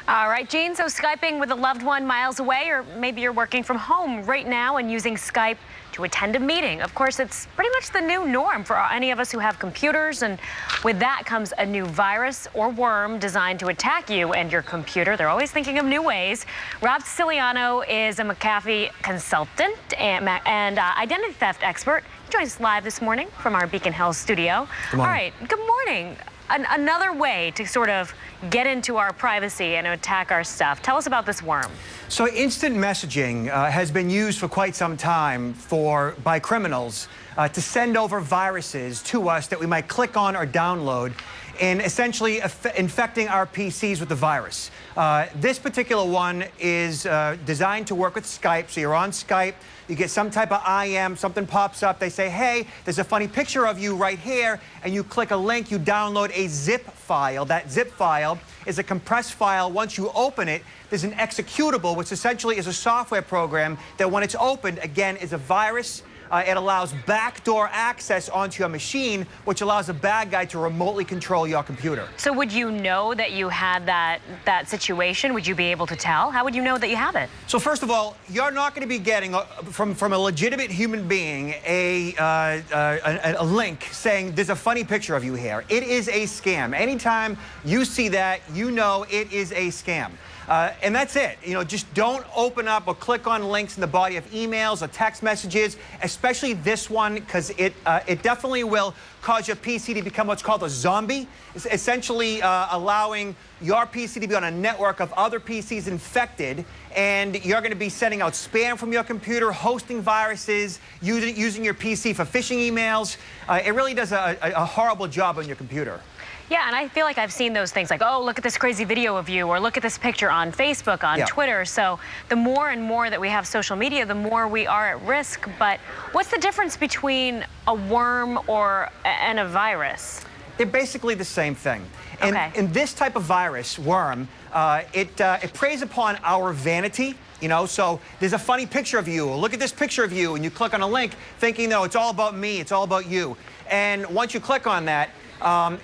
All right, Jean, so Skyping with a loved one miles away, or maybe you're working from home right now and using Skype to attend a meeting. Of course, it's pretty much the new norm for any of us who have computers, and with that comes a new virus or worm designed to attack you and your computer. They're always thinking of new ways. Rob Siciliano is a McAfee consultant and identity theft expert. He joins us live this morning from our Beacon Hill studio. Good morning. All right, good morning. Another way to sort of get into our privacy and attack our stuff. Tell us about this worm. So instant messaging has been used for quite some time by criminals to send over viruses to us that we might click on or download, and essentially infecting our PCs with the virus. This particular one is designed to work with Skype. So you're on Skype, you get some type of IM, something pops up, they say, hey, there's a funny picture of you right here, and you click a link, you download a zip file. That zip file is a compressed file. Once you open it, there's an executable, which essentially is a software program that when it's opened, again, is a virus. It allows backdoor access onto your machine, which allows a bad guy to remotely control your computer. So would you know that you had that situation? Would you be able to tell? How would you know that you have it? So first of all, you're not going to be getting from a legitimate human being a link saying there's a funny picture of you here. It is a scam. Anytime you see that, you know it is a scam. And that's it. You know, just don't open up or click on links in the body of emails or text messages, especially this one, because it definitely will cause your PC to become what's called a zombie. It's essentially allowing your PC to be on a network of other PCs infected, and you're going to be sending out spam from your computer, hosting viruses, using your PC for phishing emails. It really does a horrible job on your computer. Yeah, and I feel like I've seen those things like, oh, look at this crazy video of you, or look at this picture on Facebook, on Twitter. So the more and more that we have social media, the more we are at risk. But what's the difference between a worm and a virus? They're basically the same thing. And this type of virus, worm, it preys upon our vanity. You know, so there's a funny picture of you. Look at this picture of you, and you click on a link thinking, no, it's all about me, it's all about you. And once you click on that,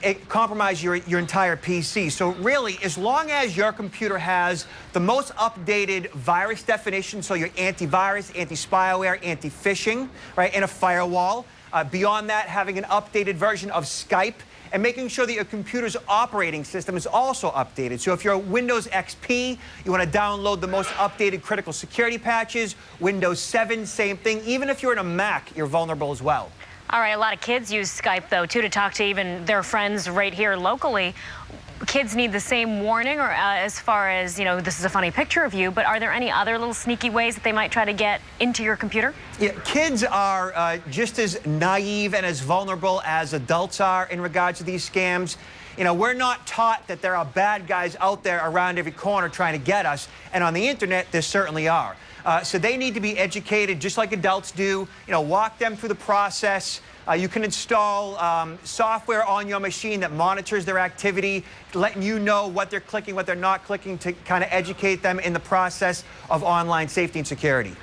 it compromises your entire PC. So really, as long as your computer has the most updated virus definition, so your antivirus, anti-spyware, anti-phishing, right, and a firewall. Beyond that, having an updated version of Skype, and making sure that your computer's operating system is also updated. So if you're Windows XP, you want to download the most updated critical security patches. Windows 7, same thing. Even if you're in a Mac, you're vulnerable as well. All right, a lot of kids use Skype, though, too, to talk to even their friends right here locally. Kids need the same warning, or as far as, you know, this is a funny picture of you, but are there any other little sneaky ways that they might try to get into your computer? Yeah, kids are just as naive and as vulnerable as adults are in regards to these scams. You know, we're not taught that there are bad guys out there around every corner trying to get us, and on the internet, there certainly are. So they need to be educated just like adults do. You know, walk them through the process. You can install software on your machine that monitors their activity, letting you know what they're clicking, what they're not clicking, to kind of educate them in the process of online safety and security.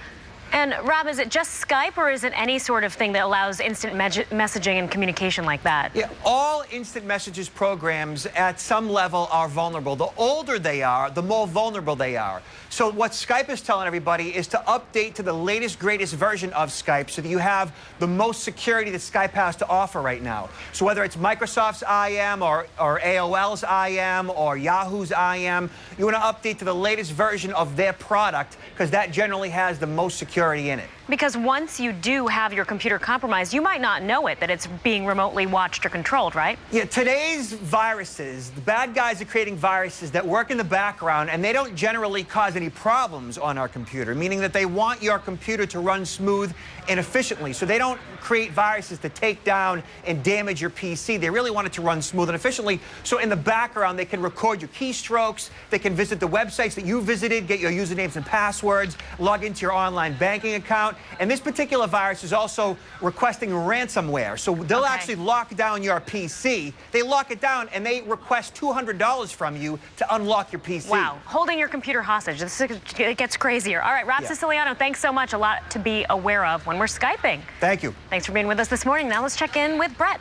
And Rob, is it just Skype, or is it any sort of thing that allows instant messaging and communication like that? Yeah, all instant messages programs at some level are vulnerable. The older they are, the more vulnerable they are. So what Skype is telling everybody is to update to the latest, greatest version of Skype so that you have the most security that Skype has to offer right now. So whether it's Microsoft's IM or AOL's IM or Yahoo's IM, you want to update to the latest version of their product, because that generally has the most security in it. Because once you do have your computer compromised, you might not know it, that it's being remotely watched or controlled, right? Yeah, today's viruses, the bad guys are creating viruses that work in the background, and they don't generally cause any problems on our computer, meaning that they want your computer to run smooth and efficiently. So they don't create viruses to take down and damage your PC. They really want it to run smooth and efficiently. So in the background, they can record your keystrokes, they can visit the websites that you visited, get your usernames and passwords, log into your online banking account. And this particular virus is also requesting ransomware. So they'll actually lock down your PC. They lock it down, and they request $200 from you to unlock your PC. Wow. Holding your computer hostage. It gets crazier. All right, Rob Siciliano, thanks so much. A lot to be aware of when we're Skyping. Thank you. Thanks for being with us this morning. Now let's check in with Brett.